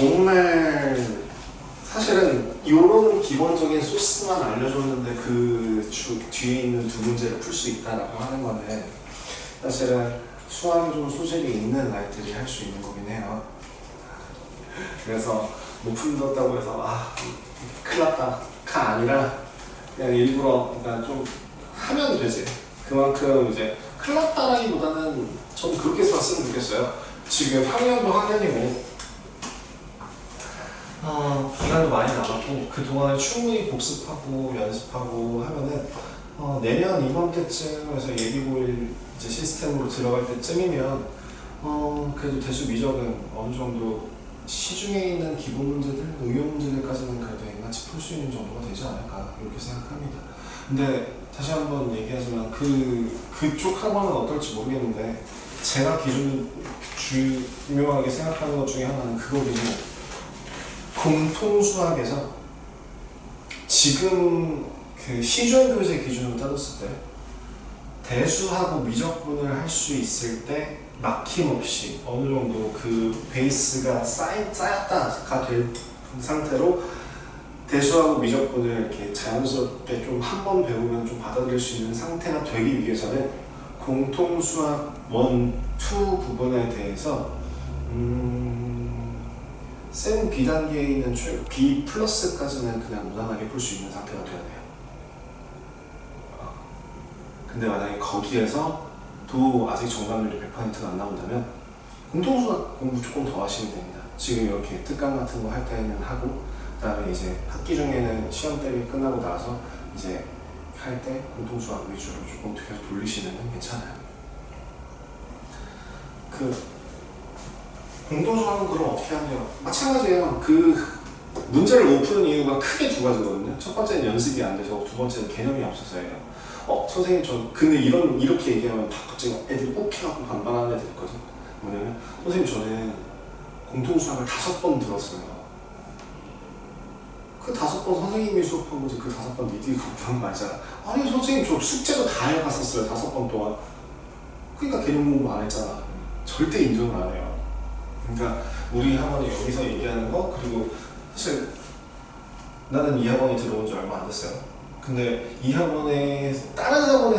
정말 사실은 이런 기본적인 소스만 알려줬는데 그 뒤에 있는 두 문제를 풀 수 있다라고 하는 거는 사실은 수학에 좀 소질이 있는 아이들이 할 수 있는 거긴 해요. 그래서 못 풀었다고 해서 큰일 났다가 아니라 그냥 일부러 그러니까 좀 하면 되지. 그만큼 이제 큰일 났다라기보다는 저는 그렇게 봤으면 좋겠어요. 지금 학년도 학년이고 기간도 많이 남았고 그동안 충분히 복습하고 연습하고 하면은 내년 이맘때쯤에서 예비고1 이제 시스템으로 들어갈 때쯤이면 그래도 대수 미적은 어느 정도 시중에 있는 기본 문제들, 응용 문제들까지는 그래도 낱낱이 풀 수 있는 정도가 되지 않을까 이렇게 생각합니다. 근데 다시 한번 얘기하지만 그쪽 학원은 어떨지 모르겠는데 제가 중요하게 생각하는 것 중에 하나는 그거긴 해요. 공통수학에서 지금 그 시중교재 기준으로 따졌을 때 대수하고 미적분을 할 수 있을 때 막힘없이 어느 정도 그 베이스가 쌓였다가 된 상태로 대수하고 미적분을 이렇게 자연스럽게 좀 한 번 배우면 좀 받아들일 수 있는 상태가 되기 위해서는 공통수학 1, 2 부분에 대해서 쌤 B단계에 있는 B 플러스까지는 그냥 무난하게 풀 수 있는 상태가 돼야 돼요. 근데 만약에 거기에서도 아직 정답률이 100%가 안 나온다면 공통수학 공부 조금 더 하시면 됩니다. 지금 이렇게 특강 같은 거 할 때는 하고 그 다음에 이제 학기 중에는 시험 대비 끝나고 나서 이제 할 때 공통수학 위주로 조금 계속 돌리시면 괜찮아요. 공통수학은 그럼 어떻게 하냐? 마찬가지예요. 문제를 못 푸는 이유가 크게 두 가지거든요. 첫 번째는 연습이 안 돼서, 두 번째는 개념이 없어서예요. 선생님 근데 이렇게 얘기하면 다 갑자기 애들이 꼭 해갖고 반발하는 애들 있거든. 뭐냐면 선생님 저는 공통수학을 5번 들었어요. 그 5번 선생님이 수업한 거지 그 5번 니들이 공부한 거 아니잖아. 아니 선생님 저 숙제도 다 해봤었어요 5번 동안. 그러니까 개념 공부 안 했잖아. 절대 인정을 안 해요. 그러니까 우리 학원이 여기서 얘기하는 거 그리고 사실 나는 이 학원이 들어온 지 얼마 안 됐어요. 근데 이 학원에 다른 학원은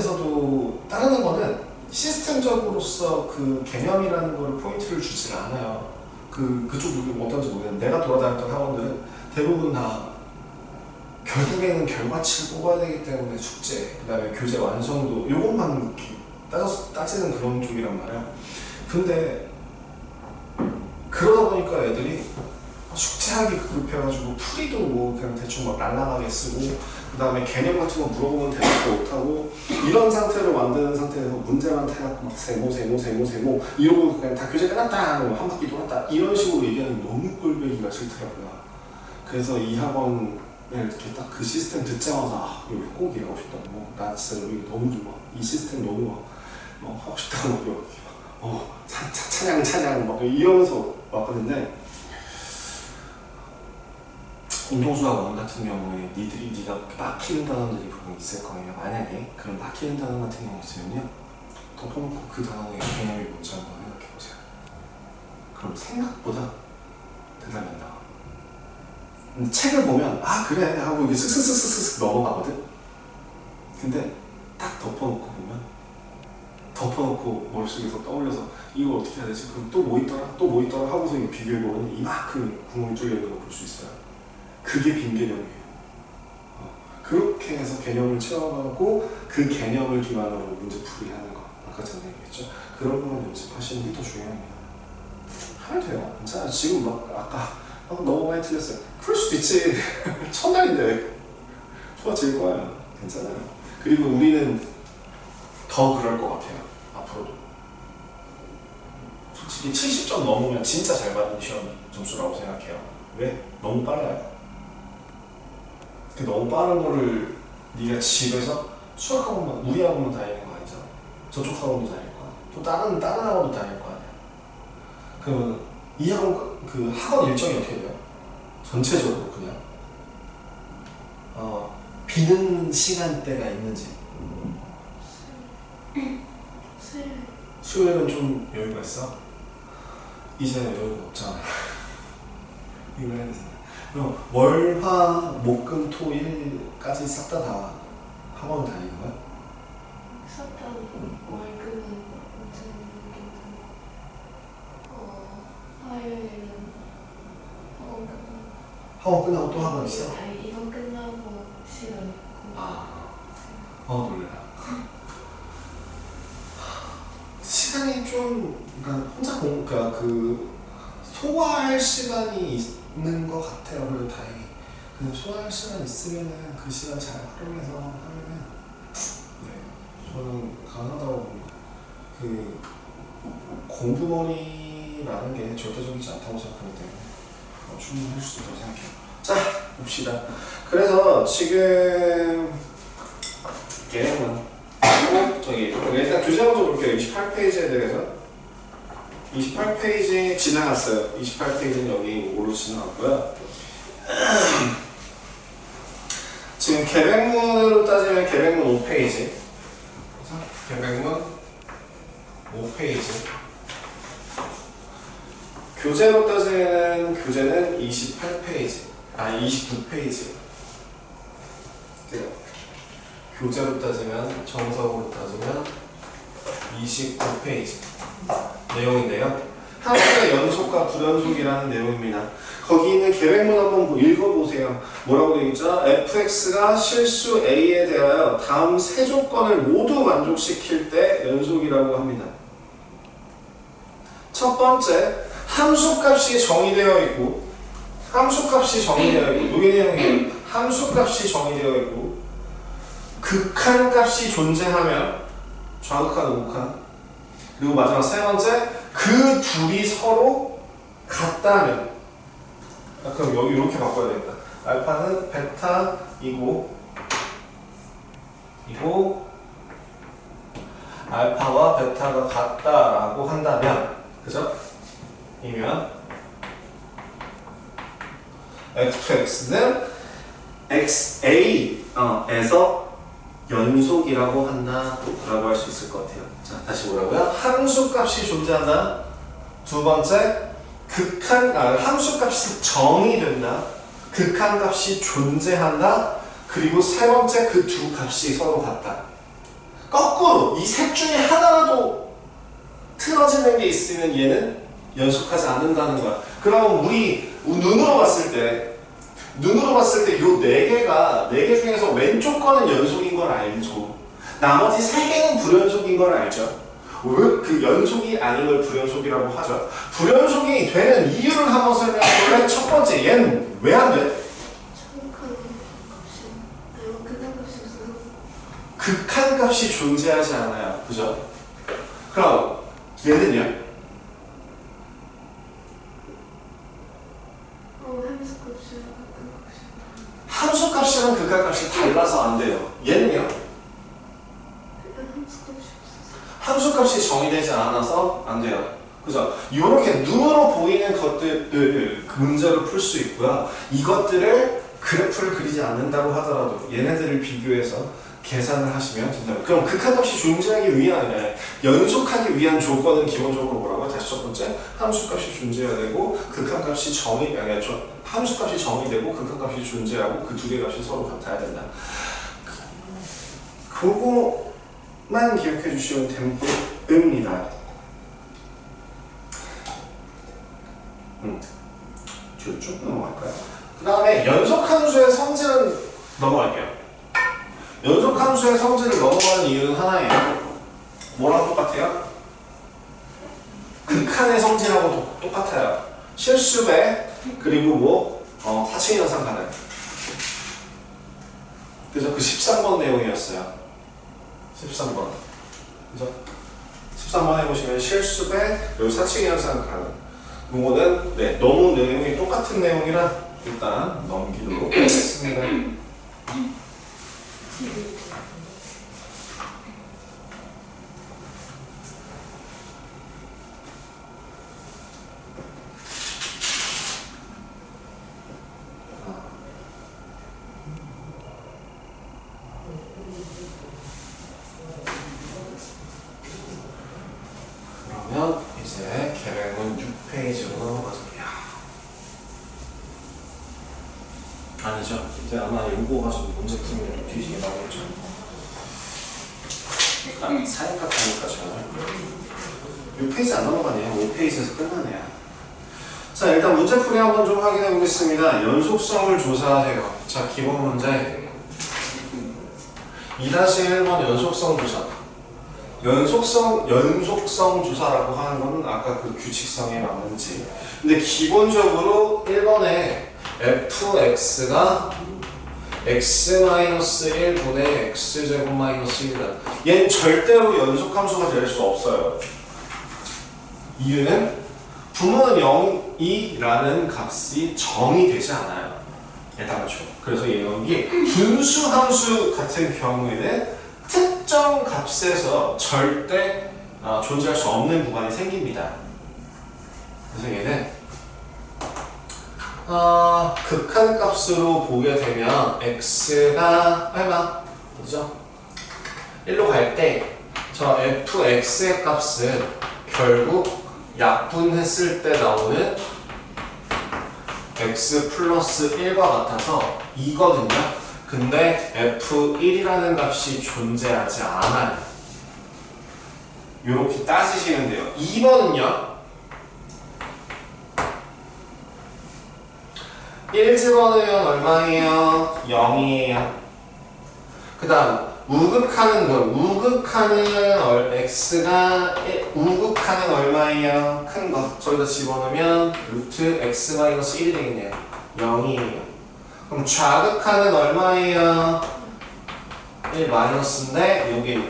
시스템적으로서 그 개념이라는 거를 포인트를 주질 않아요. 그쪽도 어떤지 모르겠는데 내가 돌아다녔던 학원들은 대부분 다 결국에는 결과치를 뽑아야 되기 때문에 숙제, 그 다음에 교재 완성도 요것만 따지는 그런 쪽이란 말이야. 근데 그러다 보니까 애들이 숙제하기 급급해가지고 풀이도 뭐 그냥 대충 막 날라가게 쓰고 그 다음에 개념 같은 거 물어보면 대답도 못하고 이런 상태로 만드는 상태에서 문제만 해갖고 막 세모 이러고 그냥 다 교재 끝났다 한 바퀴 돌았다 이런 식으로 얘기하는 너무 꼴보기가 싫더라고요. 그래서 이 학원을 이렇게 딱 그 시스템 듣자마자 여기 꼭 일하고 싶다고. 나 진짜 여기 너무 좋아. 이 시스템 너무 하고 싶다고 찬양 막 이러면서 왔거든요. 공통수학 1 같은 경우에 네가 막히는 단어들이 분명히 있을 거예요. 만약에 그런 막히는 단어 같은 경우 있으면요 덮어놓고 그 단어의 개념이 뭔지 한번 생각해보세요. 그럼 생각보다 대답이 안 나와. 근데 책을 보면 그래 하고 이게 쓱쓱쓱쓱 넘어가거든. 근데 딱 덮어놓고 머릿속에서 떠올려서 이걸 어떻게 해야 되지? 그럼 또 뭐 있더라 하고서 비교해보면 이만큼 구멍이 뚫려있는 걸 볼 수 있어요. 그게 빈 개념이에요. 그렇게 해서 개념을 채워가고 그 개념을 기반으로 문제풀이 하는 거 아까 전에 얘기했죠? 그런 것만 연습하시는 게 더 중요합니다. 하면 돼요. 괜찮아요. 지금 아까 너무 많이 틀렸어요. 그럴 수도 있지. 첫날인데 좋아질 거야. 괜찮아요. 그리고 우리는 더 그럴 것 같아요. 앞으로도. 솔직히 70점 넘으면 진짜 잘 받은 시험 점수라고 생각해요. 왜? 너무 빨라요. 너무 빠른 거를 네가 집에서 수학학원만 우리 학원만 다니는 거 아니잖아. 저쪽 학원도 다닐 거 아니야. 또 다른 학원도 다닐 거 아니야. 그러면 이 학원 학원 일정이 어떻게 돼요? 전체적으로 그냥 비는 시간대가 있는지. 수요일은 좀 여유가 있어? 이제 여유가 없잖아. 이거 해야 되잖아. 그럼 월화목금토일까지 싹 다 학원 다니는 거야? 싹다 월급은 언제는 화요일은 학원 끝나고. 학원 끝나고 또 학원 있어? 아니 이번 끝나고 시간 있고. 놀래라. 시간이 좀, 그러니까 혼자 그러니까 소화할 시간이 있는 것 같아요. 그래도 다행히. 근데 소화할 시간 있으면은 그 시간 잘 활용해서 하면은, 네, 저는 가능하다고 봅니다. 공부머리라는 게 절대적이지 않다고 생각하기 때문에 충분히 할 수 있다고 생각해요. 자, 봅시다. 그래서 지금 일단 교재 먼저 볼게요. 28페이지에 대해서. 28페이지 지나갔어요. 28페이지는 여기 오로 지나갔고요. 지금 계백문으로 따지면 계백문 5페이지. 계백문 5페이지. 교재로 따지면 교재는 28페이지. 29페이지. 교재로 따지면, 정석으로 따지면 29페이지 내용인데요. 함수의 연속과 불연속이라는 내용입니다. 거기 있는 계획문 한번 읽어보세요. 뭐라고 되어 있죠? fx가 실수 a에 대하여 다음 세 조건을 모두 만족시킬 때 연속이라고 합니다. 첫 번째, 함수값이 정의되어 있고, 이게 내용이에요. 함수값이 정의되어 있고, 극한값이 존재하면, 좌극한, 우극한, 그리고 마지막 세 번째, 그 둘이 서로 같다면. 그럼 여기 이렇게 바꿔야 되겠다. 알파는 베타이고, 알파와 베타가 같다라고 한다면, 그죠? 이면 f(x)는 xa에서 연속이라고 한다라고 할 수 있을 것 같아요. 자, 다시 뭐라고요? 함수값이 존재한다. 두 번째, 함수값이 정의된다. 극한값이 존재한다. 그리고 세 번째, 그 두 값이 서로 같다. 거꾸로 이 셋 중에 하나라도 틀어지는 게 있으면 얘는 연속하지 않는다는 거야. 그럼 우리 눈으로 봤을 때 요 네 개 중에서 왼쪽 거는 연속인 걸 알죠. 나머지 세 개는 불연속인 걸 알죠. 왜 그 연속이 아닌 걸 불연속이라고 하죠? 불연속이 되는 이유를 한번 설명해볼래? 첫 번째, 얘는 왜 안 돼? 극한값이 존재하지 않아요. 그죠? 그럼 얘는요? 함수값이랑 극한값이 달라서 안 돼요. 얘는요? 함수값이 정의되지 않아서 안 돼요. 그죠? 이렇게 눈으로 보이는 것들을 문제로 풀 수 있고요. 이것들을 그래프를 그리지 않는다고 하더라도 얘네들을 비교해서 계산을 하시면 된다고. 그럼 극한값이 존재하기 위한, 연속하기 위한 조건은 기본적으로 뭐라고요? 다시 첫 번째, 함수값이 존재해야 되고, 함수값이 정의되고, 극한값이 존재하고, 그 두 개 값이 서로 같아야 된다. 그거만 기억해 주시면 됩니다. 뒤로 쭉 넘어갈까요? 그 다음에 연속함수의 성질은 넘어갈게요. 연속함수의 성질을 넘어가는 이유는 하나예요. 뭐랑 똑같아요? 극한의 성질하고 똑같아요. 실수배, 그리고 사칙 현상 가능. 그래서 그 13번 내용이었어요. 13번. 그죠? 13번 해보시면 실수배, 그리고 사칙 현상 가능. 이거는 너무 내용이 똑같은 내용이라 일단 넘기도록 하겠습니다. 그러면 이제 계획문 6페이지로 넘어가볼게요. 아니죠. 이제 아마 요거 가지고 문제풀이를 뒤지게 나오겠죠. 사역학 하니까 저는 6페이지 안 넘어가네요. 5페이지에서 끝나네요. 자, 일단 문제풀이 한번 좀 확인해 보겠습니다. 연속성을 조사하세요. 자, 기본 문제 2-1번 연속성 조사. 연속성 조사라고 하는 거는 아까 그 규칙성에 맞는지. 근데 기본적으로 1번에 fx가 x-1분의 x제곱 마이너스 1이다. 얘는 절대로 연속함수가 될 수 없어요. 이유는 부모는 0이라는 값이 정이 되지 않아요. 예당초. 그래서 여기 분수함수 같은 경우에는 특정 값에서 절대 존재할 수 없는 구간이 생깁니다. 그래서 얘는 극한값으로 보게 되면 x가 얼마? 그죠? 1로 갈 때 저 fx의 값은 결국 약분했을 때 나오는 x 플러스 1과 같아서 2거든요. 근데 f1이라는 값이 존재하지 않아요. 이렇게 따지시면 돼요. 2번은요. 1 집어넣으면 얼마예요? 0이에요. 그 다음 우극하는 거. 우극하는 x가 우극하는 얼마예요? 큰 거. 저기다 집어넣으면 루트 x-1이 되겠네요. 0이에요. 그럼 좌극하는 얼마예요? 1 마이너스인데 여기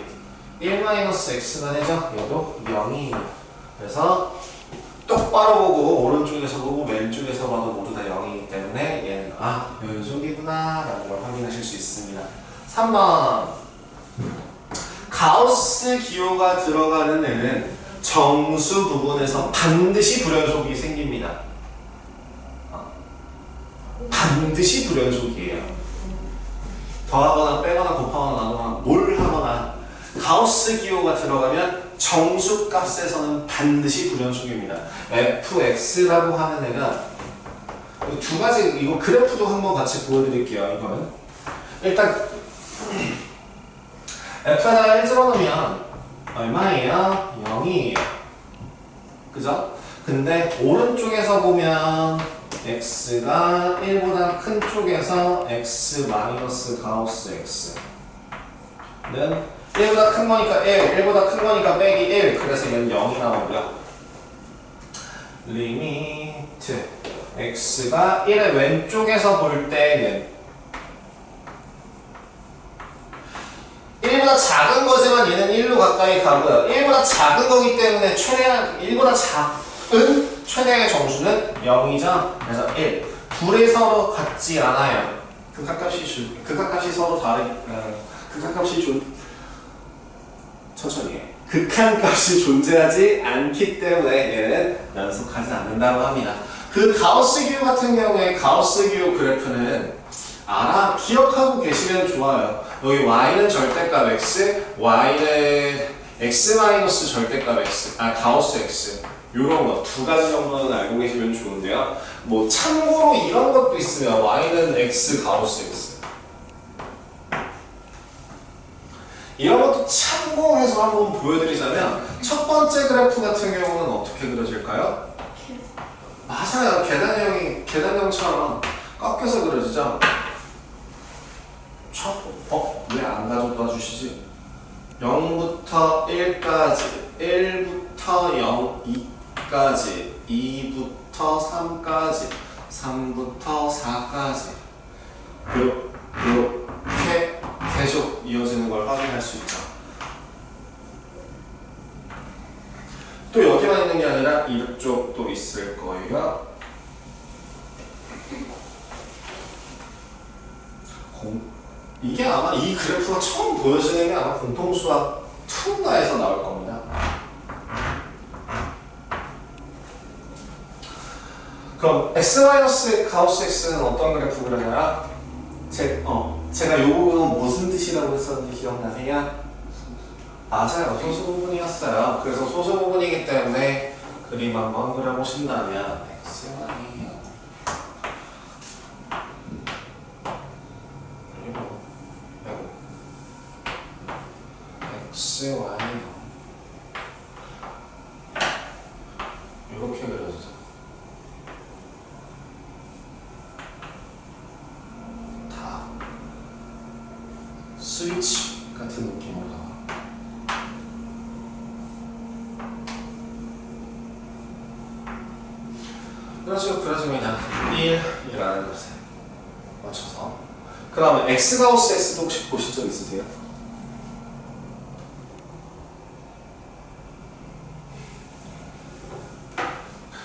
1 마이너스 x가 되죠? 얘도 0이에요. 그래서 똑바로 보고 오른쪽에서 보고 왼쪽에서 봐도 모두 다 0이기 때문에 얘는 연속이구나 라는 걸 확인하실 수 있습니다. 3번 가우스 기호가 들어가는 애는 정수 부분에서 반드시 불연속이 생깁니다. 반드시 불연속이에요. 더하거나 빼거나 곱하거나 나누거나 뭘 하거나 가우스 기호가 들어가면 정수값에서는 반드시 불연속입니다. fx라고 하는 애가 두 가지, 이거 그래프도 한번 같이 보여드릴게요. 이거는 일단 f에다가 1 집어넣으면 얼마예요? 0이에요. 그죠? 근데 오른쪽에서 보면 x가 1보다 큰 쪽에서 x 마이너스 가우스 x는 1보다 큰 거니까 1보다 큰 거니까 빼기 1. 그래서 얘는 0이 나오고요. 리미트 x가 1의 왼쪽에서 볼 때는 1보다 작은 거지만 얘는 1로 가까이 가고요. 1보다 작은 거기 때문에 최대한 1보다 작은 최대의 정수는 0이죠. 그래서 1. 둘이 서로 같지 않아요. 극한값이 서로 천천히 해. 극한값이 존재하지 않기 때문에 얘는 연속하지 않는다고 합니다. 그 가우스 기호 같은 경우에 가우스 기호 그래프는 기억하고 계시면 좋아요. 여기 y는 절대값 x, y는 x 마이너스 절대값 x, 가우스 x. 요런 거 두 가지 정도는 알고 계시면 좋은데요. 뭐 참고로 이런 것도 있으면 y는 x 가우스 x. 이런 것도 참고해서 한번 보여드리자면 첫 번째 그래프 같은 경우는 어떻게 그려질까요? 맞아요. 계단형처럼 꺾여서 그려지죠? 왜 안 가져다 주시지? 0부터 1까지, 1부터 0, 2까지, 2부터 3까지, 3부터 4까지 이렇게 계속 이어지는 걸 확인할 수 있죠. 또 여기만 있는 게 아니라 이쪽도 있을 거예요. 이게 아마 이 그래프가 처음 보여지는 게 아마 공통수학 2인가에서 나올 겁니다. 그럼 x- 가우스 x는 어떤 그래프 그려져요? 제가 요 부분은 무슨 뜻이라고 했었는지 기억나세요? 맞아요. 소수 부분이었어요. 그래서 소수 부분이기 때문에 그림 한번 그려보신다면 xy요. x, y, 0 이렇게 그려주죠. 다 스위치 같은 느낌으로. 그래서 그냥 1이라는 것에 맞춰서. 그 다음에 X가우스 S도 혹시 보신 적 있으세요?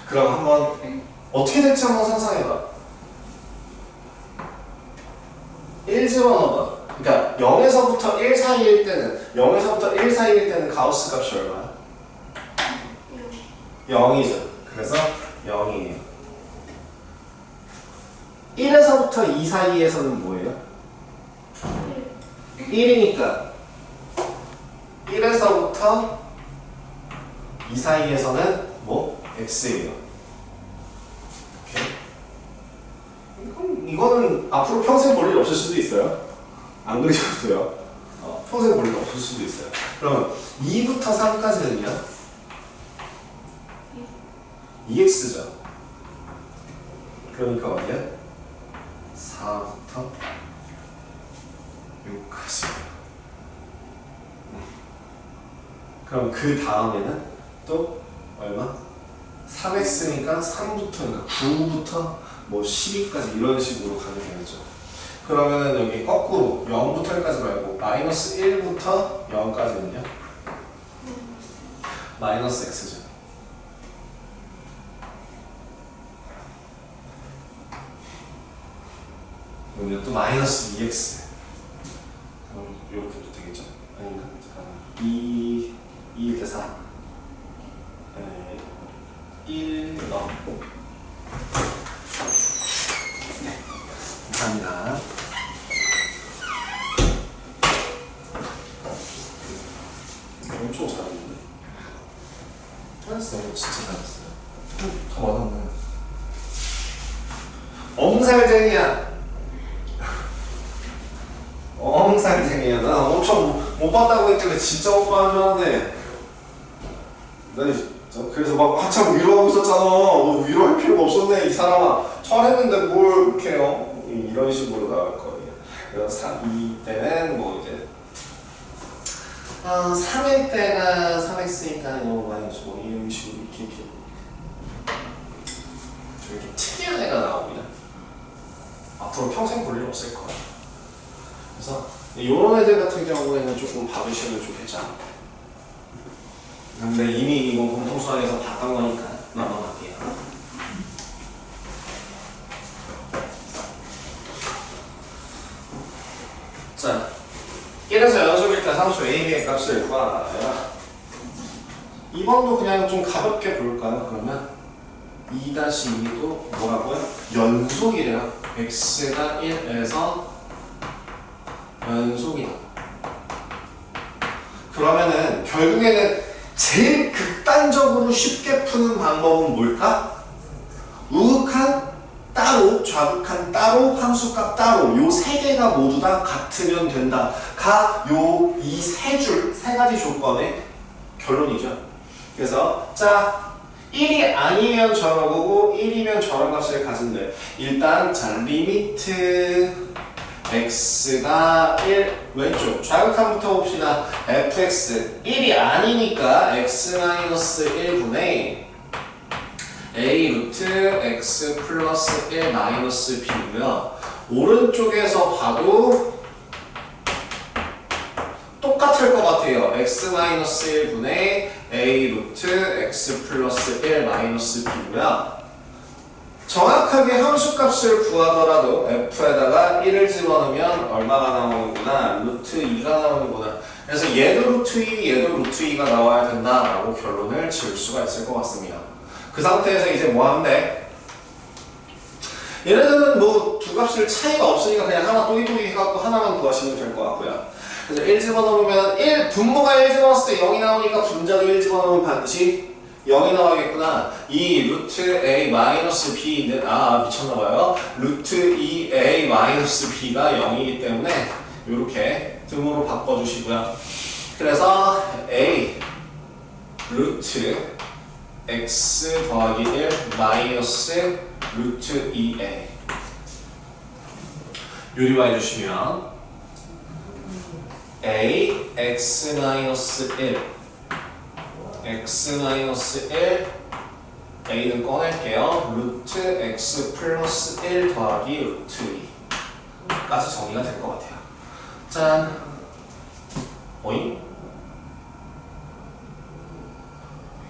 그럼 한번 어떻게 될지 한번 상상해봐. 1 집어넣어봐. 그러니까 0에서부터 1 사이일 때는 가우스 값이 얼마야? 0이죠. 그래서 0이에요. 1에서부터 2 사이에서는 뭐예요? 1이니까 1에서부터 2 사이에서는 뭐? x예요. 이거는 앞으로 평생 볼 일 없을 수도 있어요. 안 그러셔도 돼요. 평생 볼 일 없을 수도 있어요. 그러면 2부터 3까지는요? 2x죠. 그러니까 어디야? 4부터 6까지. 그럼 그 다음에는 또 얼마? 3x니까 3부터, 그러니까 9부터 뭐 12까지 이런 식으로 가게 되겠죠. 그러면은 여기 거꾸로 0부터 1까지 말고 마이너스 1부터 0까지는요? 마이너스 x죠. 그러면 또 마이너스 2x. 그럼 이렇게도 되겠죠? 아닌가? 잠깐만. 2일 때 4. 1 넣어. 네. 감사합니다. 엄청 잘하는데? 잘했어요. 진짜 잘했어요. 더 맞았네. 엄살쟁이야. 엄살쟁이야. 나 엄청 못 봤다고 했길래 진짜 못 봤는 줄 알았네. 나 그래서 막 한참 위로하고 있었잖아. 위로할 필요가 없었네 이 사람아. 잘했는데 뭘 그렇게 해요? 이런 식으로 나올 거예요. 그래서 2 때는 뭐 이제 3일 때가 3x니까 뭐 마이너스 뭐 이런 식으로 이렇게 저기 좀 특이한 애가 나옵니다. 앞으로 평생 볼 일 없을 거야. 그래서 이런 애들 같은 경우에는 조금 봐주시면 좋겠죠. 근데 이미 이건 공통수학에서 봤던 거니까 넘어갈게요. 자, 1에서 연속일 때 상수 AB의 값을 구하라. 2번도 그냥 좀 가볍게 볼까요? 그러면 2-2도 뭐라고요? 연속이래요. x가 1에서 연속이다. 그러면은 결국에는 제일 극단적으로 쉽게 푸는 방법은 뭘까? 우극한 따로, 좌극한 따로, 함수값 따로 요 세 개가 모두 다 같으면 된다. 가 요 이 세 가지 조건의 결론이죠. 그래서 자 1이 아니면 저러고 1이면 저런 값을 가진대. 일단 자 리미트 x가 1 왼쪽 좌극한부터 봅시다. fx 1이 아니니까 x-1분의 a 루트 x 플러스 1 마이너스 b고요. 오른쪽에서 봐도 똑같을 것 같아요. x-1분의 a 루트 x 플러스 1 마이너스 b고요. 정확하게 함수값을 구하더라도 f에다가 1을 집어넣으면 얼마가 나오는구나? 루트 2가 나오는구나. 그래서 얘도 루트 2, 얘도 루트 2가 나와야 된다라고 결론을 지을 수가 있을 것 같습니다. 그 상태에서 이제 뭐 하면 돼? 얘네들은 뭐 두 값을 차이가 없으니까 그냥 하나 또이또이 해갖고 하나만 구하시면 될 것 같고요. 그래서 1 집어넣으면 분모가 1 집어넣었을 때 0이 나오니까 분자도 1 집어넣으면 반드시 0이 나와야겠구나. 이 루트 a 마이너스 b는 미쳤나봐요. 루트 2a 마이너스 b가 0이기 때문에 이렇게 등으로 바꿔주시고요. 그래서 a 루트 x 더하기 1 마이너스 루트 2a 유리화해 주시면 a x 마이너스 1 x 마이너스 1 a는 꺼낼게요. 루트 x 플러스 1 더하기 루트 2까지 정리가 될 것 같아요. 짠! 오잉?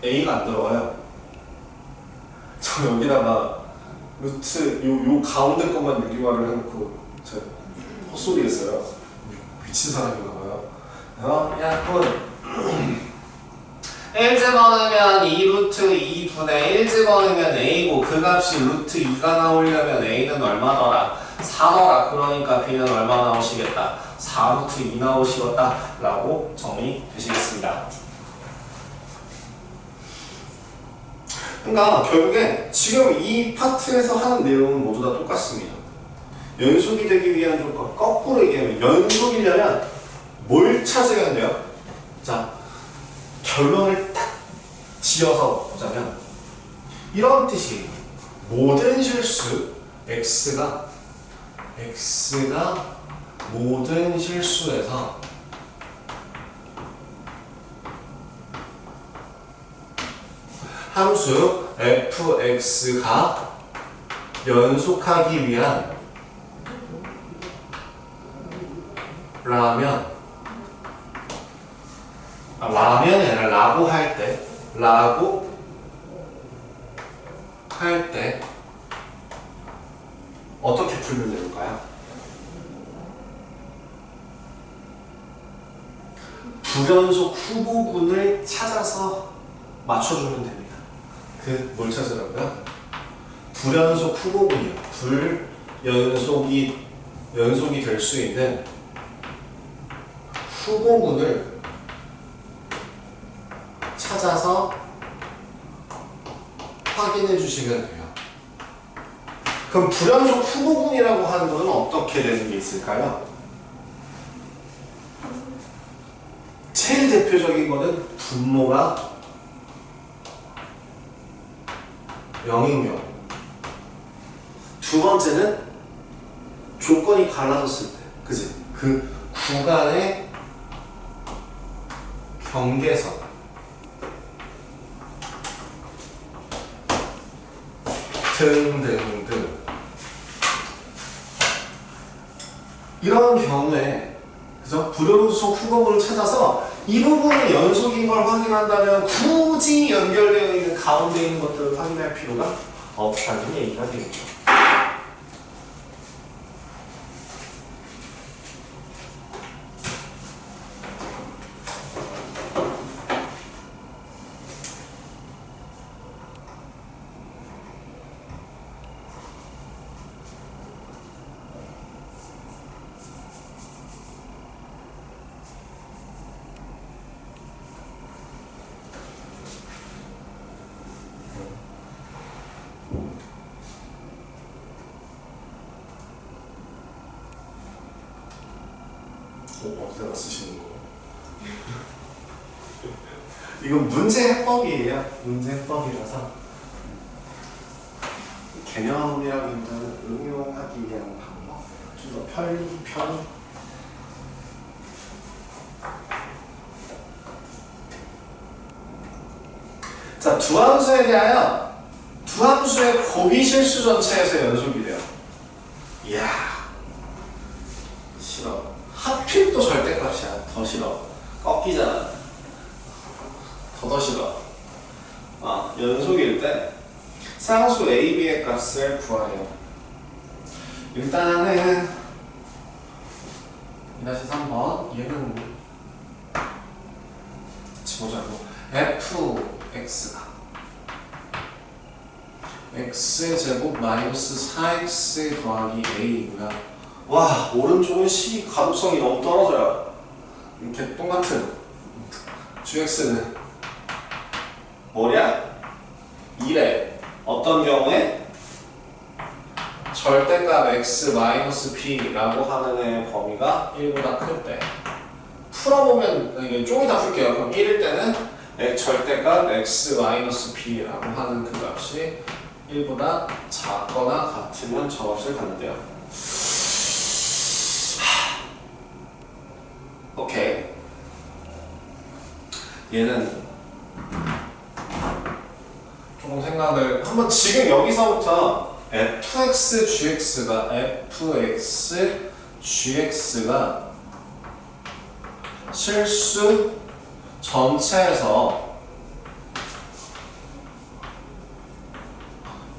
a가 안 들어가요. 저 여기다가 루트 요 가운데 것만 유리화를 해놓고 저 헛소리 했어요. 미친 사람인가 봐요. 야, 그건 1 집어넣으면 2 루트 2분의 1 집어넣으면 a고 그 값이 루트 2가 나오려면 a는 얼마더라? 4더라. 그러니까 b는 얼마 나오시겠다? 4 루트 2 나오시겠다 라고 정리되시겠습니다. 그러니까 결국에 지금 이 파트에서 하는 내용은 모두 다 똑같습니다. 연속이 되기 위한 조건, 거꾸로 얘기하면 연속이려면 뭘 찾아야 돼요? 자, 결론을 딱 지어서 보자면 이런 뜻이 모든 실수 x가 모든 실수에서 함수 fx가 연속하기 위한 라면이 아니라 라고 할 때 어떻게 풀면 될까요? 불연속 후보군을 찾아서 맞춰주면 됩니다. 뭘 찾으라고요? 불연속 후보군이요. 연속이 될 수 있는 후보군을 찾아서 확인해 주시면 돼요. 그럼 불연속 후보군이라고 하는 것은 어떻게 되는 게 있을까요? 제일 대표적인 거는 분모가 0인 경우. 두 번째는 조건이 갈라졌을 때, 그지? 그 구간의 경계선. 등등등. 이런 경우에, 그죠? 불연속 후보군을 찾아서 이 부분이 연속인 걸 확인한다면 굳이 연결되어 있는 가운데 있는 것들을 확인할 필요가 없다는 얘기가 되겠죠. 어디다가 쓰시는 거예요? 이건 문제 해법이에요. 문제 해법이라서 개념이라기보다는 응용하기 위한 방법. 좀 더 편리. 자, 두 함수에 대하여 두 함수의 곱이 실수 전체에서 연속이 돼요. 이야, 싫어. 하필 또 절대값이야. 더 싫어. 꺾이잖아. 더 싫어. 연속일 때 쌍수 A, B의 값을 구하래요. 일단은 2-3번 얘는 같이 보자고. fx가 x제곱 마이너스 4x 더하기 a이고요. 와, 오른쪽은 C 가독성이 너무 떨어져요. 이렇게 똑같은 gx는 뭐냐? 2래. 어떤 경우에? 절대값 x 마이너스 b라고 하는 애의 범위가 1보다 클 때. 풀어보면 이게 좀 이따 풀게요. 그럼 1일 때는 절대값 x-b라고 하는 그 값이 1보다 작거나 같으면 저 값을 갖는데요. 오케이. 얘는 조금 생각을 한번 지금 여기서부터 fxgx가 실수 전체에서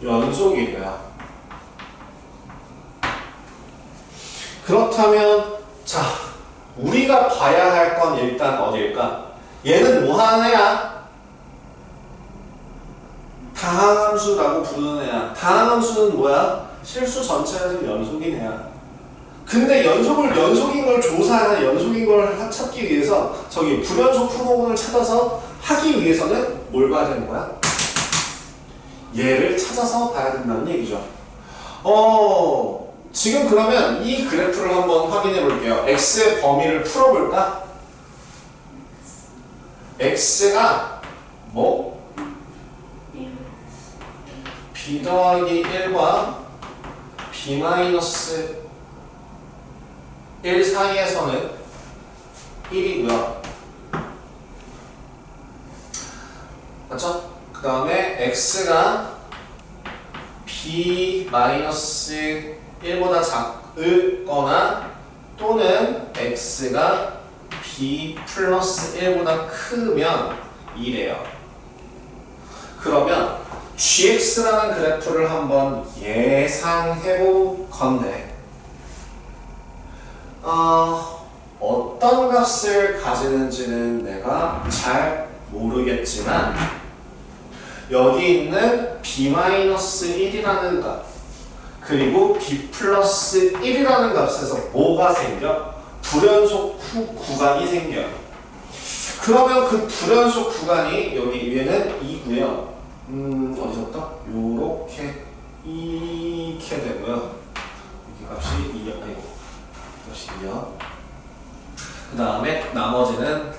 연속이래요. 그렇다면 자, 우리가 봐야 할 건 일단 어디일까? 얘는 뭐 하는 애야? 다항함수라고 부르는 애야. 다항함수는 뭐야? 실수 전체에서 연속인 애야. 근데 연속인 걸 조사하는 연속인 걸 찾기 위해서 저기 불연속 풀모분을 찾아서 하기 위해서는 뭘 봐야 되는 거야? 얘를 찾아서 봐야 된다는 얘기죠. 지금 그러면 이 그래프를 한번 확인해 볼게요. x의 범위를 풀어볼까? x가 뭐? b 더하기 1과 b 마이너스 1 사이에서는 1이고요. 맞죠? 그 다음에 x가 b 마이너스 1보다 작거나 또는 x가 b 플러스 1보다 크면 2래요. 그러면 gx라는 그래프를 한번 예상해볼 건데 어떤 값을 가지는지는 내가 잘 모르겠지만 여기 있는 b-1이라는 값 그리고 b 플러스 1이라는 값에서 뭐가 생겨? 불연속 구간이 생겨요. 그러면 그 불연속 구간이 여기 위에는 2고요. 어디서부터? 요렇게 이렇게 되고요. 여기 값이 2요. 아이고. 값이 2요. 그 다음에 나머지는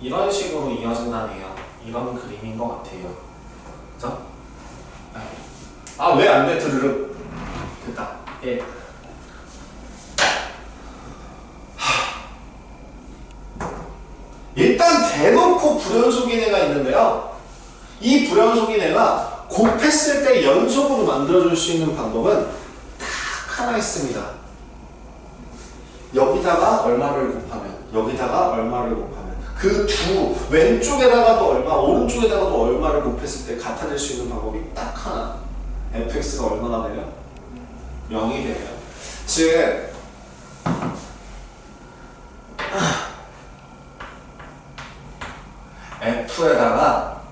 이런 식으로 이어진다네요. 이런 그림인 것 같아요. 그죠? 왜 안 돼? 드르륵. 됐다. 예. 일단 대놓고 불연속인 애가 있는데요. 이 불연속인 애가 곱했을 때 연속으로 만들어줄 수 있는 방법은 딱 하나 있습니다. 여기다가 얼마를 곱하면, 여기다가 얼마를 곱하면 그 두 왼쪽에다가도 얼마, 오른쪽에다가도 얼마를 곱했을 때 같아질 수 있는 방법이 딱 하나. fx가 얼마나 되면? 0이 되면. 즉 f에다가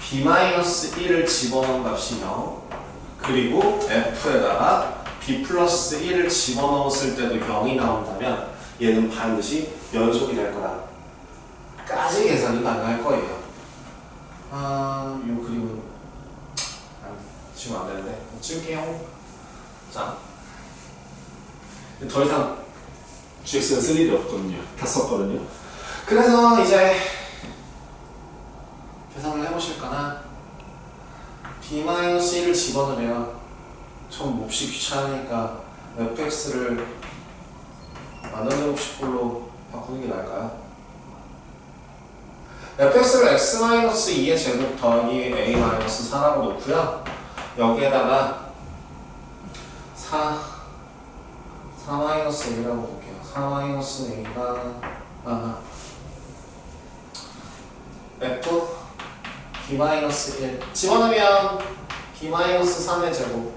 b-1을 집어넣은 값이 0 그리고 f에다가 b 플러스 1을 집어넣었을 때도 0이 나온다면 얘는 반드시 연속이 될 거다 까지 계산이 가능할 거예요. 이 그림은 지우면 안 되는데 지울게요. 자, 더 이상 gx는 쓸 일이 없거든요. 다 썼거든요. 그래서 이제 계산을 해보실까나 b-1을 집어넣으면 좀 몹시 귀찮으니까 fx를 나눠제곱 식으로 바꾸는 게 나을까요? fx를 x-2의 제곱 더하기 a-4라고 놓고요. 여기에다가 4-1이라고 볼게요. 4-a가 f b-1 집어넣으면 b-3의 제곱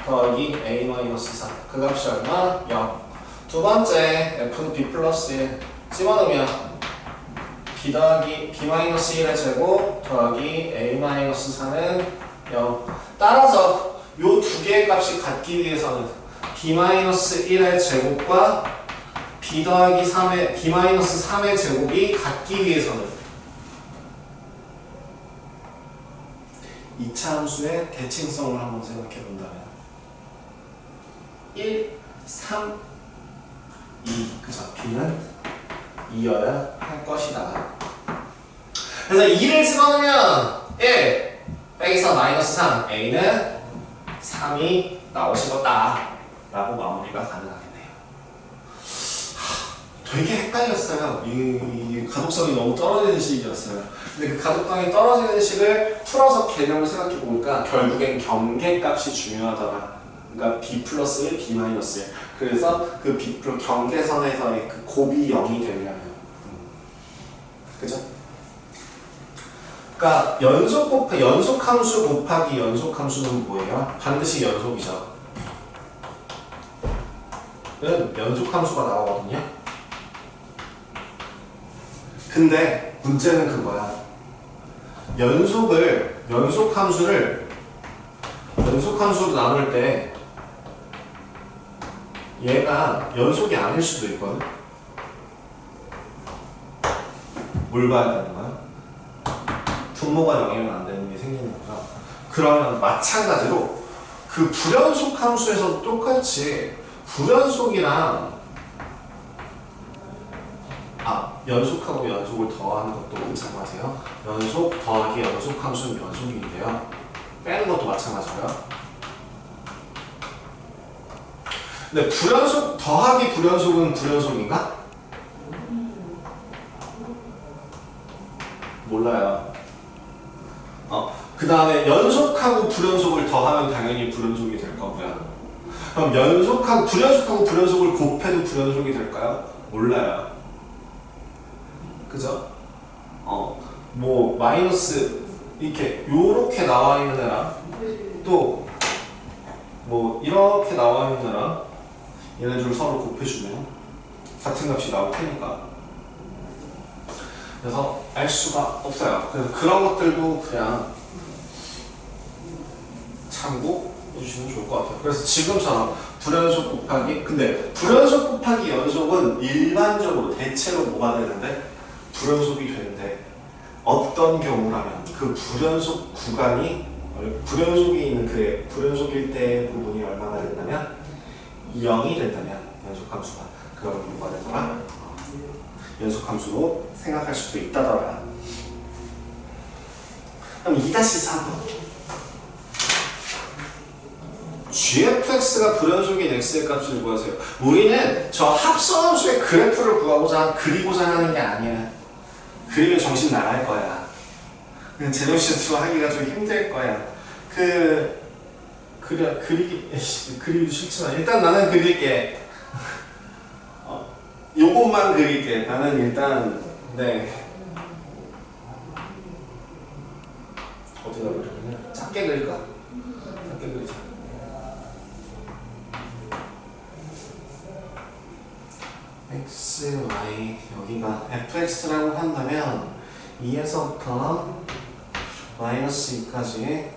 더하기 a-4 그 값이 얼마? 0. 두 번째 f는 b 플러스 1 집어넣으면 b 더하기 b-1의 제곱 더하기 a-4는 0. 따라서 요 두 개의 값이 같기 위해서는 b-1의 제곱과 b 더하기 b-3의 제곱이 같기 위해서는 이차 함수의 대칭성을 한번 생각해 본다면 1, 3, 2 그죠? b는 이어야 할 것이다. 그래서 2를 집어넣으면 1 빼기서 마이너스 3 A는 3이 나오시겠다 라고 마무리가 가능하겠네요. 되게 헷갈렸어요. 이 가독성이 너무 떨어지는 식이었어요. 근데 그 가독성이 떨어지는 식을 풀어서 개념을 생각해 보니까 결국엔 경계값이 중요하더라. 그러니까 b 플러스 1, b 마이너스 1. 그래서 그 b 경계선에서의 그 곱이 0이 되려면, 그죠? 그러니까 연속 함수 곱하기 연속 함수는 뭐예요? 반드시 연속이죠. 연속 함수가 나오거든요. 근데 문제는 그거야. 연속 함수로 나눌 때 얘가 연속이 아닐 수도 있거든. 뭘 봐야 되는 거야? 분모가 0이면 안 되는 게 생기는 거죠. 그러면 마찬가지로 그 불연속 함수에서 똑같이 불연속이랑 연속하고 연속을 더하는 것도 마찬가지예요. 연속 더하기 연속 함수는 연속인데요. 빼는 것도 마찬가지고요. 근데 불연속 더하기 불연속은 불연속인가? 몰라요. 그 다음에 연속하고 불연속을 더하면 당연히 불연속이 될 거고요. 그럼 불연속하고 불연속을 곱해도 불연속이 될까요? 몰라요. 그죠? 뭐 마이너스 이렇게 요렇게 나와 있는 애랑 또 뭐 이렇게 나와 있는 애랑 얘네들 서로 곱해주면 같은 값이 나올 테니까. 그래서 알 수가 없어요. 그래서 그런 것들도 그냥 참고해 주시면 좋을 것 같아요. 그래서 지금처럼 불연속 곱하기, 근데 불연속 곱하기 연속은 일반적으로 대체로 뭐가 되는데 불연속이 되는데 어떤 경우라면 그 불연속 구간이 불연속이 있는 그 불연속일 때 부분이 얼마나 된다면 0이 된다면 연속함수가 그러면 뭐가 되더라? 연속함수로 생각할 수도 있다더라. 그럼 2-4번 gfx가 불연속인 x의 값을 구하세요. 우리는 저 합성함수의 그래프를 그리고자 하는 게 아니야. 그리면 정신 나갈 거야. 제로시트로 하기가 좀 힘들 거야. 그리기도 싫지만 일단 나는 그릴게. 요것만 그릴게. 나는 일단 어디다 그리냐? 작게 그릴까? 작게 그리자. x, y 여기가 fx라고 한다면 2에서부터 마이너스 2까지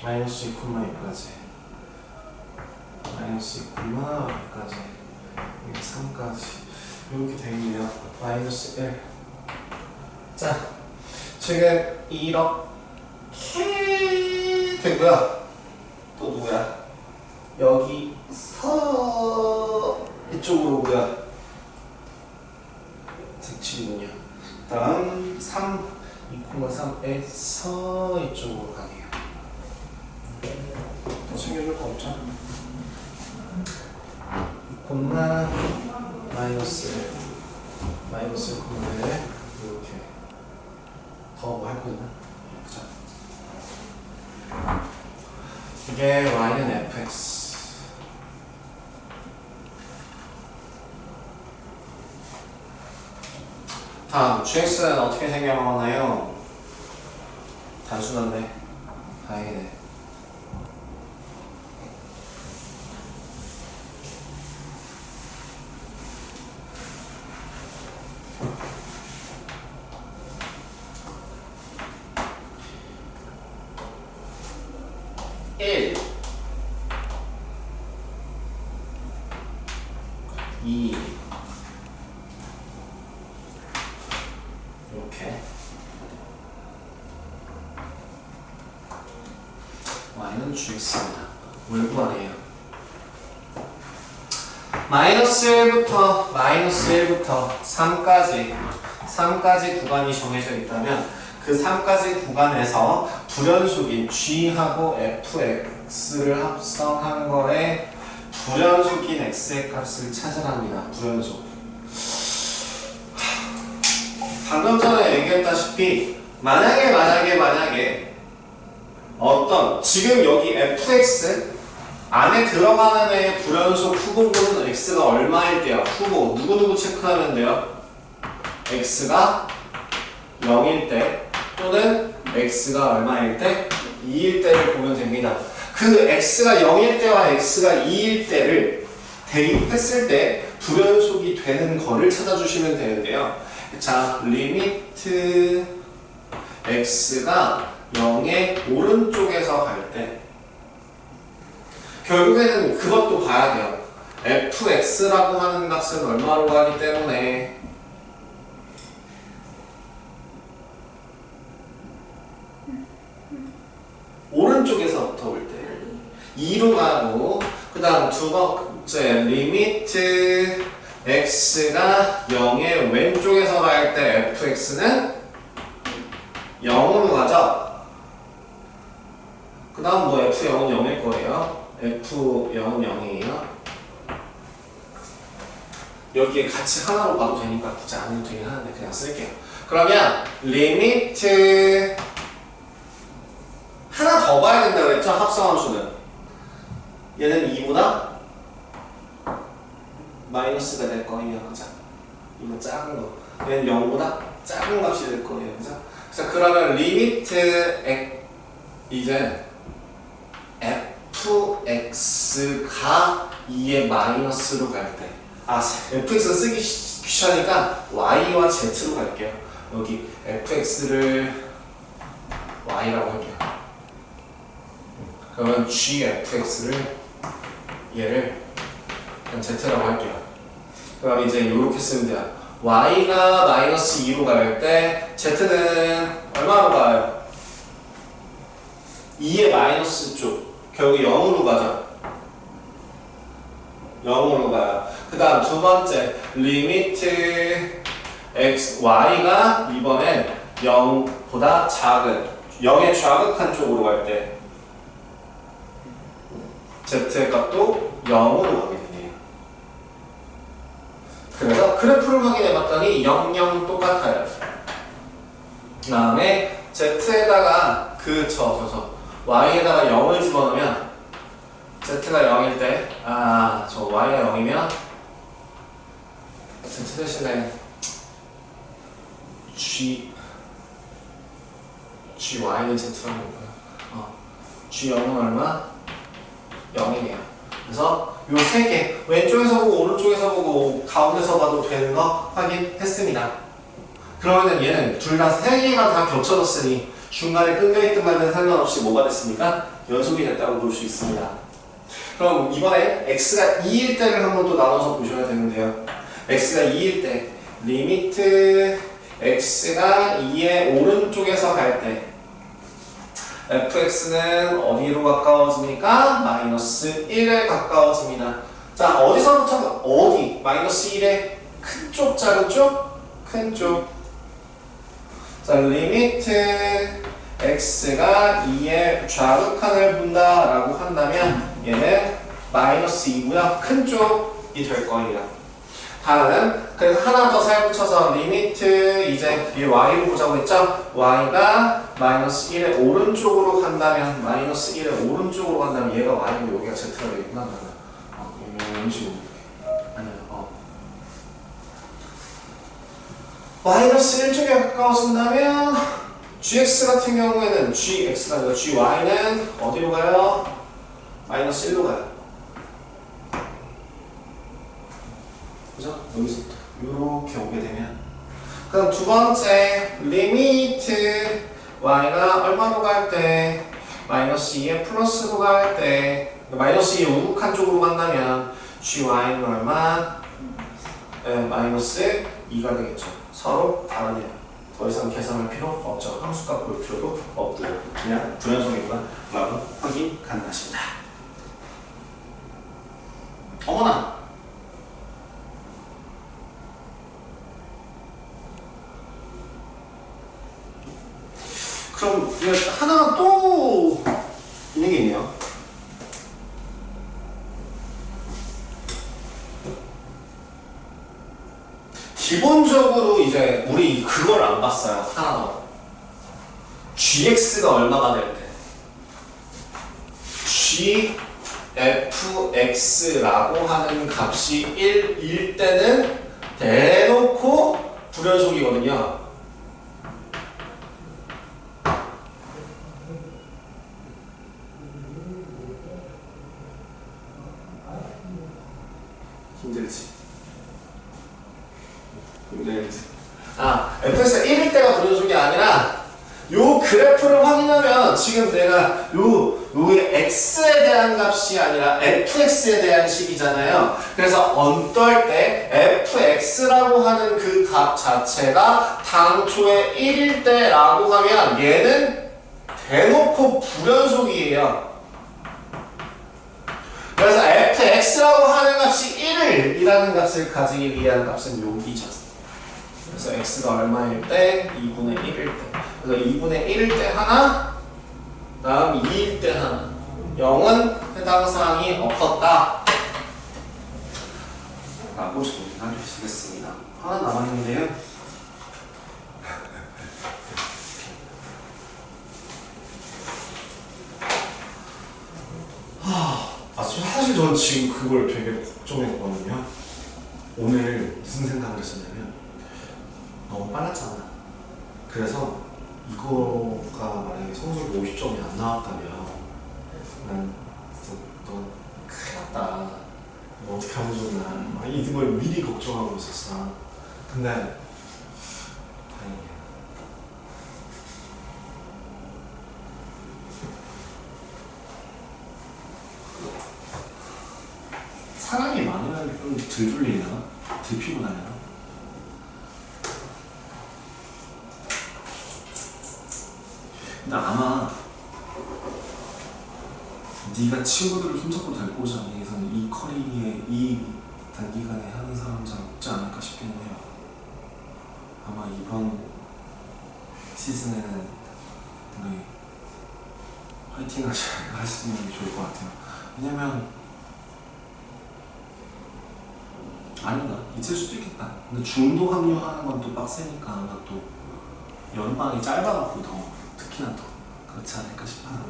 마이너스 2, 2까지 마이너스 2, 2까지 3까지 이렇게 되겠네요. 마이너스 1. 자, 지금 이렇게 되고요. 또 누구야? 여기서 이쪽으로 오고요. 색칠이군요. 다음 3, 2,3에서 이쪽으로 가네요. 더 챙겨줄 거 없죠? 2, 마이너스 1, 마이너스 1,1 이렇게 더 뭐 할 거냐? 그죠? 이게 y는 fx. 다음 gx는 어떻게 생겨나나요? 단순한데 다행이네. 이렇게 y는 gx입니다. 뭘 구하래요? 마이너스 1부터 3까지 구간이 정해져 있다면 그 3까지 구간에서 불연속인 G하고 fx를 합성한 거에 불연속인 x의 값을 찾으랍니다. 불연속. 방금 전에 얘기했다시피 만약에 어떤 지금 여기 fx 안에 들어가는 애의 불연속 후보는 x가 얼마일 때요? 후보 누구누구 체크하면 돼요? x가 0일 때 또는 x가 얼마일 때? 2일 때를 보면 됩니다. 그 x가 0일 때와 x가 2일 때를 대입했을 때 불연속이 되는 거를 찾아주시면 되는데요. 자, 리미트 x가 0의 오른쪽에서 갈 때 결국에는 그것도 봐야 돼요. fx라고 하는 값은 얼마로 가기 때문에 오른쪽에서부터 올 때 2로 가고 그 다음 두 번째 리미트 x가 0의 왼쪽에서 갈 때 fx는 0으로 가죠. 그 다음 뭐 f0은 0일 거예요. f0은 0이에요. 여기에 같이 하나로 봐도 되니까 굳이 안 해도 되긴 하는데 그냥 쓸게요. 그러면 리미트 하나 더 봐야 된다고 했죠? 합성함수는 얘는 2보다 마이너스가 될 거예요. 그죠? 이거 작은 거 얘는 0보다 작은 값이 될 거예요. 그죠? 그래서 그러면 리미트 이제 fx가 2의 마이너스로 갈 때 fx는 쓰기 귀찮으니까 y와 z로 갈게요. 여기 fx를 y라고 할게요. 그러면 gfx를 얘를 그냥 z라고 할게요. 그럼 이제 이렇게 쓰면 돼요. y가 마이너스 2로 갈 때 z는 얼마로 가요? 2의 마이너스 쪽 결국 0으로 가죠. 0으로 가요. 그 다음 두 번째 리미트 x y가 이번엔 0보다 작은 0의 좌극한 쪽으로 갈 때 z의 값도 0으로 가게 되네요. 그래서 그래프를 확인해봤더니 0, 0 똑같아요. 그 다음에 z에다가 y에다가 0을 집어넣으면 z가 0일 때 저 y가 0이면 z 대신에 gy는 z라는 거고요. g0은 얼마? 0이네요. 그래서 요 세 개 왼쪽에서 보고 오른쪽에서 보고 가운데서 봐도 되는 거 확인했습니다. 그러면은 얘는 둘 다 세 개가 다 겹쳐졌으니 중간에 끊겨있든 말든 상관없이 뭐가 됐습니까? 연속이 됐다고 볼 수 있습니다. 그럼 이번에 x가 2일 때를 한번 또 나눠서 보셔야 되는데요. x가 2일 때 리미트 x가 2의 오른쪽에서 갈 때 fx는 어디로 가까워집니까? 마이너스 1에 가까워집니다. 자, 어디서부터 어디? 마이너스 1의 큰 쪽, 작은 쪽? 큰 쪽. 자, 리미트 x가 2의 좌극한을 본다라고 한다면 얘는 마이너스 2고요. 큰 쪽이 될 거예요. 다음, 그래서 하나 더 살붙여서 리미트 이제 이 y로 보자고 했죠? y가 마이너스 1의 오른쪽으로 간다면 마이너스 1의 오른쪽으로 간다면 얘가 y고 여기가 z가 되겠구나. 이런 식으로. 아니요. 마이너스 1쪽에 가까워진다면 gx 같은 경우에는 gx가 아니라 gy는 어디로 가요? 마이너스 1로 가요. 그죠? 여기서부터 이렇게 오게 되면 그럼 두 번째 리미트 y가 얼마로 갈 때 마이너스 2의 플러스로 갈 때 마이너스 2의 우극한 쪽으로 간다면 gy는 얼마? 마이너스 2가 되겠죠. 서로 다르네요. 더 이상 계산할 필요 없죠. 함수값 볼 필요도 없고 그냥 불연속이구나 라고 확인 가능하십니다. 어머나! 좀 하나가 또 있는 게 있네요. 기본적으로 이제 우리 그걸 안 봤어요. 하나 더. gx가 얼마가 될 때? gfx라고 하는 값이 1일 때는 대놓고 불연속이거든요. 힘들지. fx가 1일 때가 불연속이 아니라 요 그래프를 확인하면 지금 내가 요게 x에 대한 값이 아니라 fx에 대한 식이잖아요. 그래서 언떨 때 fx라고 하는 그 값 자체가 당초에 1일 때라고 하면 얘는 대놓고 불연속이에요. 그래서 fx라고 하는 값이 1이라는 값을 가지기 위한 값은 여기죠. 그래서 x가 얼마일 때? 2분의 1일 때. 그래서 2분의 1일 때 하나, 다음 2일 때 하나. 0은 해당 사항이 없었다. 라고 정리해 주시겠습니다. 하나 남았는데요. 사실 저는 지금 그걸 되게 걱정했거든요. 오늘 무슨 생각을 했었냐면 너무 빨랐잖아. 그래서 이거가 만약에 성적이 50점이 안 나왔다면 난 진짜 너 큰일 났다. 너 어떻게 하면 좋나. 막 이걸 미리 걱정하고 있었어. 근데 다행이야. 사람이 많으면 좀 덜 졸리나? 덜 피곤하나? 근데 아마 네가 친구들을 손잡고 데리고 오지 않는 이상 이 커리에 이 단기간에 하는 사람 잘 없지 않을까 싶긴 해요. 아마 이번 시즌에는 우리 화이팅 하시는 게 좋을 것 같아요. 왜냐면 아니다. 있을 수도 있겠다. 근데 중도 합류하는 건 또 빡세니까 아마 또 연방이 짧아갖고 더 특히나 더 그렇지 않을까 싶어요.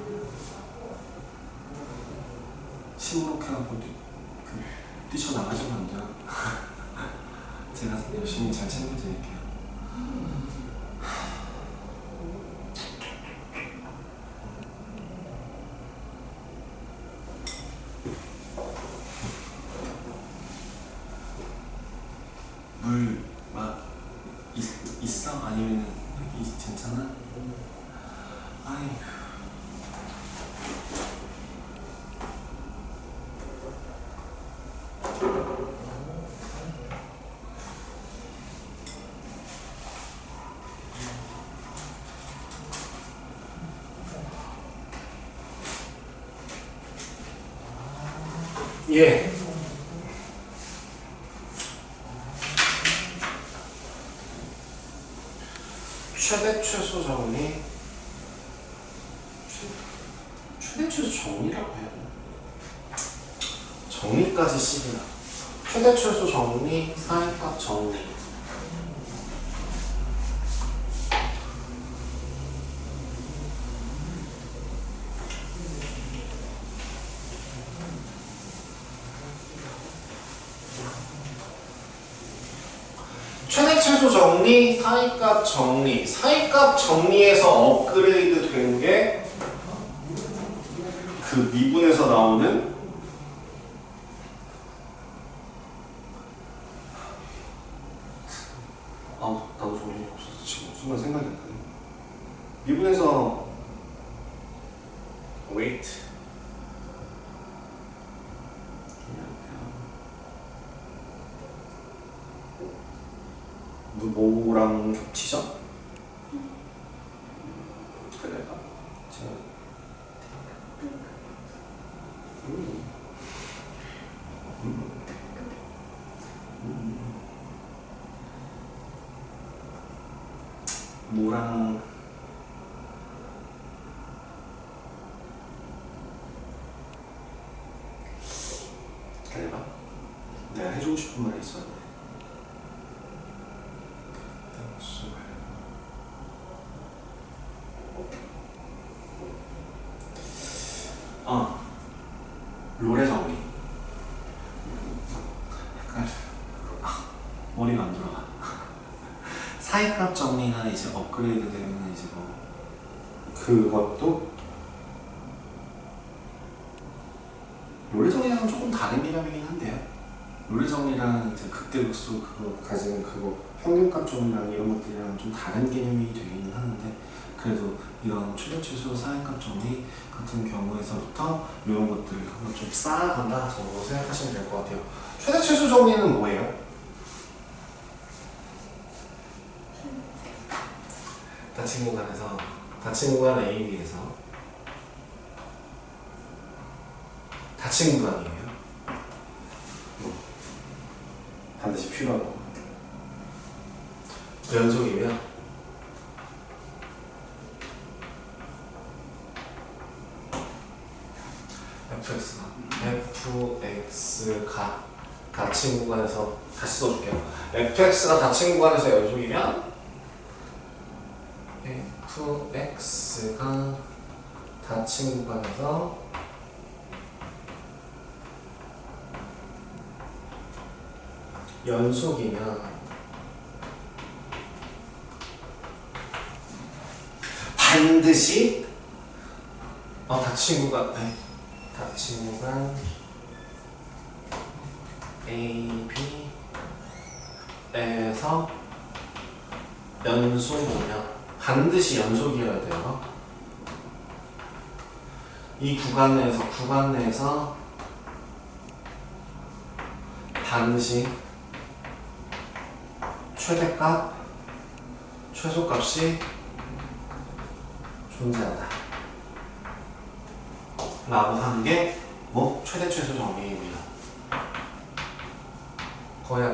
시무룩해갖고 뛰쳐나가시면 안 돼요. 제가 열심히 잘 챙겨드릴게요. 물 있어? 아니면 괜찮아? 아이. 예. 최대 최소 정리. 최대 최소 정리라고 해야 되나? 정리까지 씹이나. 최대 최소 정리, 사이값 정리. 최대 최소 정리, 사이값 정리. 사이값 정리에서 업그레이드 된 게 그 미분에서 나오는 나도 정신이 없어서 지금 순간 생각이 안 나네. 미분에서 wait 뭐랑 겹치죠? 그래가 제가 뭐랑 내가 해주고 싶은 말이 있었네. 롤의 정리. 약간 머리가 안 돌아가. 사이값 정리가 이제 업그레이드 되면 이제 뭐 그것도 롤의 정리랑은 조금 다른 개념이긴 한데요. 롤의 정리랑 이제 극대극소 그거 가지는 그거 평균값 정리랑 이런 것들이랑 좀 다른 개념이 되기는 하는데, 그래도 이런 최대 최소 사인값 정리 같은 경우에서부터 이런 것들을 한번 좀 쌓아간다 정도 생각하시면 될 것 같아요. 최대 최소 정리는 뭐예요? 닫힌 공간에서 닫힌 공간 A, B에서 닫힌 구간이에요. 반드시 필요하고 연속이면 fx가 닫힌 구간에서 다시 써줄게요. fx가 닫힌 구간에서 연속이면 fx가 닫힌 구간에서 연속이면 반드시 닫힌 구간 닫힌 구간 A, B에서 연속이면 반드시 연속이어야 돼요. 이 구간 내에서 반드시 최대값, 최소값이 존재한다 라고 하는 게 뭐 최대 최소 정리입니다.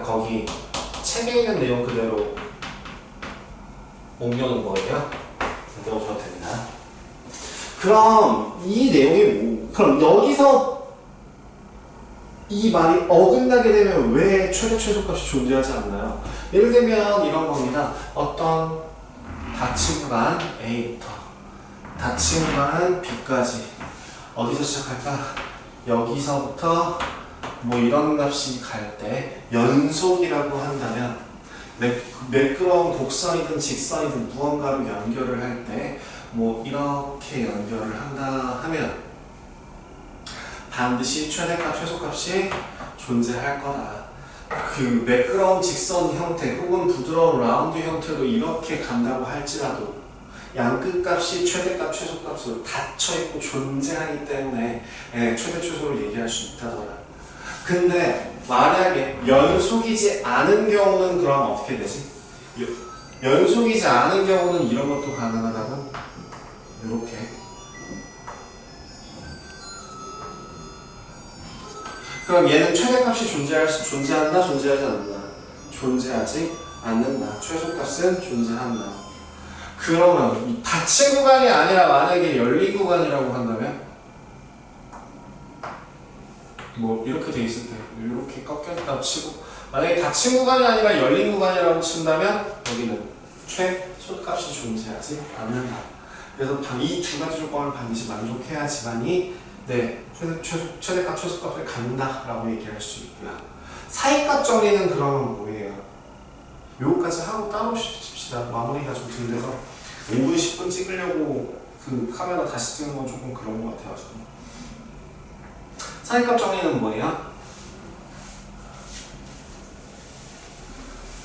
거기 책에 있는 내용 그대로 옮겨놓은 거예요. 옮겨오셔도 됩니다. 그럼 이 내용이 그럼 여기서 이 말이 어긋나게 되면 왜 최대 최소값이 존재하지 않나요? 예를 들면 이런 겁니다. 어떤 닫힌 구간 A부터 닫힌 구간 B까지 어디서 시작할까? 여기서부터 뭐 이런 값이 갈 때 연속이라고 한다면 매끄러운 곡선이든 직선이든 무언가로 연결을 할 때 뭐 이렇게 연결을 한다 하면 반드시 최대값, 최소값이 존재할 거다. 그 매끄러운 직선 형태 혹은 부드러운 라운드 형태로 이렇게 간다고 할지라도 양 끝값이 최대값, 최소값으로 닫혀있고 존재하기 때문에 최대, 최소를 얘기할 수 있다더라. 근데 만약에 연속이지 않은 경우는 그럼 어떻게 되지? 연속이지 않은 경우는 이런 것도 가능하다고? 이렇게 그럼 얘는 최대값이 존재한다? 존재하지 않는다? 존재하지 않는다. 최소값은 존재한다. 그러면 이 닫힌 구간이 아니라 만약에 열린 구간이라고 한다면 뭐 이렇게 돼 있을 때 이렇게 꺾였다 치고 만약에 닫힌 구간이 아니라 열린 구간이라고 친다면 여기는 최소값이 존재하지 않는다. 그래서 이 두 가지 조건을 반드시 만족해야지만이 최대값, 최소값을 갖는다라고 얘기할 수 있고요. 사이값 정리는 그러면 뭐예요? 요거까지 하고 따로 칩시다. 마무리가 좀 덜 돼서 5분, 10분 찍으려고 그 카메라 다시 찍는 건 조금 그런 것 같아가지고. 사이값 정리는 뭐예요?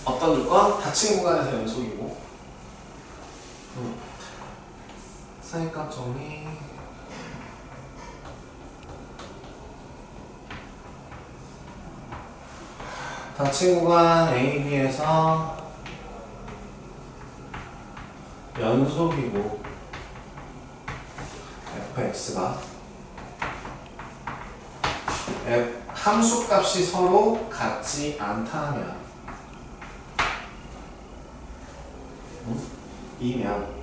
어떤 조건? 닫힌 구간에서 연속이고 사이값 정리 닫힌 구간 A, B에서 연속이고 fx가 함수값이 서로 같지 않다면 이면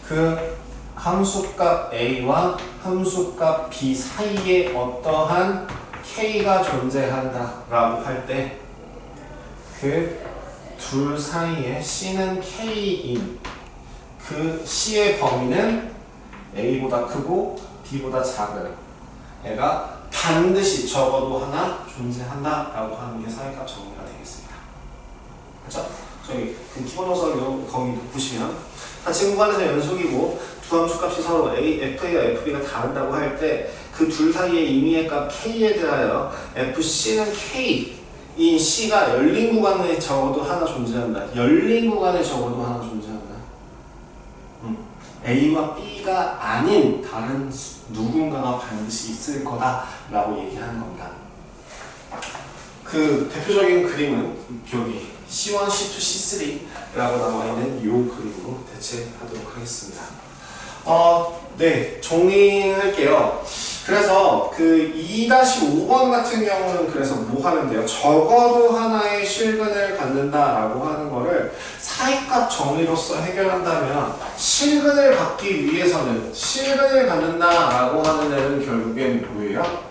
그 함수값 A와 함수값 B 사이에 어떠한 K가 존재한다 라고 할 때 그 둘 사이에 C는 K인 그 C의 범위는 A보다 크고 B보다 작은 애가 반드시 적어도 하나 존재한다 라고 하는 게 사이값 정의가 되겠습니다. 그렇죠? 저희 그 기본호설 거기 보시면 같이 구간에서 연속이고 두 함수값이 서로 FA와 FB가 다른다고 할 때 그 둘 사이의 임의의 값 K에 대하여 FC는 K 이 C가 열린 구간에 적어도 하나 존재한다. 열린 구간에 적어도 하나 존재한다. A와 B가 아닌 다른 누군가가 반드시 있을 거다라고 얘기하는 겁니다. 그 대표적인 그림은 여기 C1, C2, C3라고 나와 있는 이 그림으로 대체하도록 하겠습니다. 네, 정리할게요. 그래서 그 2-5번 같은 경우는 그래서 뭐 하는데요? 적어도 하나의 실근을 갖는다라고 하는 거를 사이값 정의로서 해결한다면 실근을 갖기 위해서는 실근을 갖는다라고 하는 애는 결국엔 뭐예요?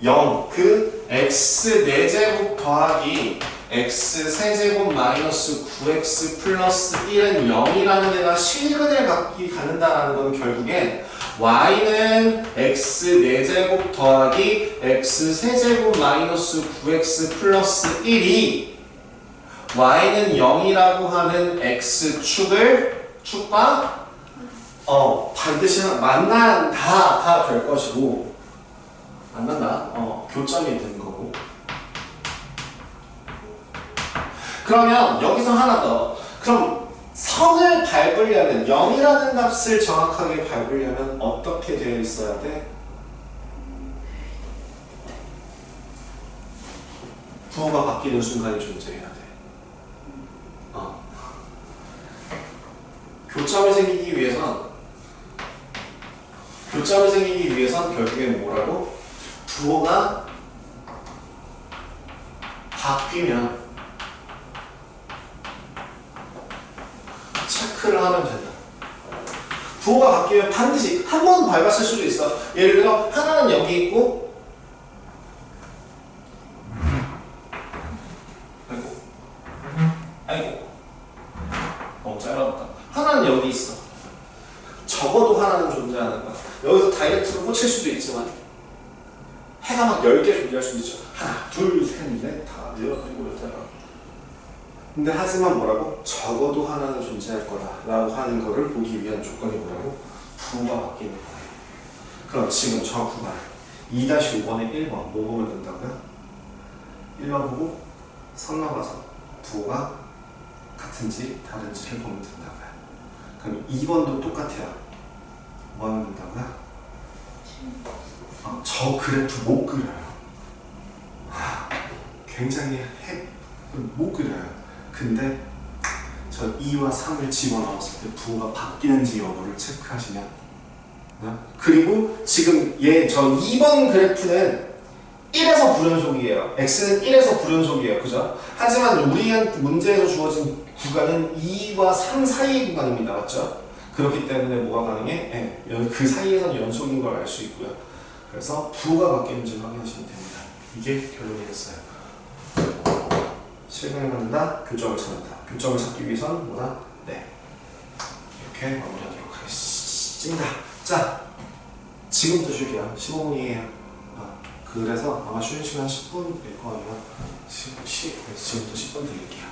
0, 그 x 4제곱 더하기 x 세제곱 마이너스 9x 플러스 1은 0이라는 애가 실근을 갖는다라는 건 결국엔 y는 x 4제곱 더하기 x 세제곱 마이너스 9x 플러스 1이 y는 0이라고 하는 x축과 반드시 만난다가 될 것이고 만난다. 교점이 되는 거고. 그러면 여기서 하나 더. 그럼 선을 밟으려면 0이라는 값을 정확하게 밟으려면 어떻게 되어 있어야 돼? 부호가 바뀌는 순간이 존재해야 돼. 교점이 생기기 위해선 결국엔 뭐라고? 부호가 바뀌면 체크를 하면 된다. 부호가 바뀌면 반드시 한 번 밟았을 수도 있어. 예를 들어 하나는 여기 있고 아이고 너무 짧았다. 하나는 여기 있어. 적어도 하나는 존재하는 거야. 여기서 다이렉트로 꽂힐 수도 있지만 해가 막 10개 존재할 수도 있죠. 하나, 둘, 셋, 넷, 다, 여섯, 일곱, 여덟. 근데 하지만 뭐라고? 적어도 하나는 존재할 거다라고 하는 거를 보기 위한 조건이 뭐라고? 부호가 바뀌는 거예요. 그럼 지금 저 구간 2-5번에 1번 뭐 보면 된다고요? 1번 보고 선 넘어서 부호가 같은지 다른지를 보면 된다고요. 그럼 2번도 똑같아요. 뭐 하면 된다고요? 저 그래프 못 그려요. 굉장히 못 그려요. 근데 저 2와 3을 집어넣었을 때 부호가 바뀌는지 여부를 체크하시면 그리고 지금 저 2번 그래프는 1에서 불연속이에요. x는 1에서 불연속이에요. 그죠? 하지만 우리한테 문제에서 주어진 구간은 2와 3 사이의 구간입니다. 맞죠? 그렇기 때문에 뭐가 가능해? 그 사이에선 연속인 걸 알 수 있고요. 그래서 부호가 바뀌는지 확인하시면 됩니다. 이게 결론이겠어요. 실근을 갖는다, 교점을 찾는다. 교점을 찾기 위해서는 뭐다? 네. 이렇게 마무리하도록 하겠습니다. 자, 지금부터 쉴게요. 15분이에요. 그래서 아마 쉬는 시간 10분일 거예요. 지금부터 10분 드릴게요.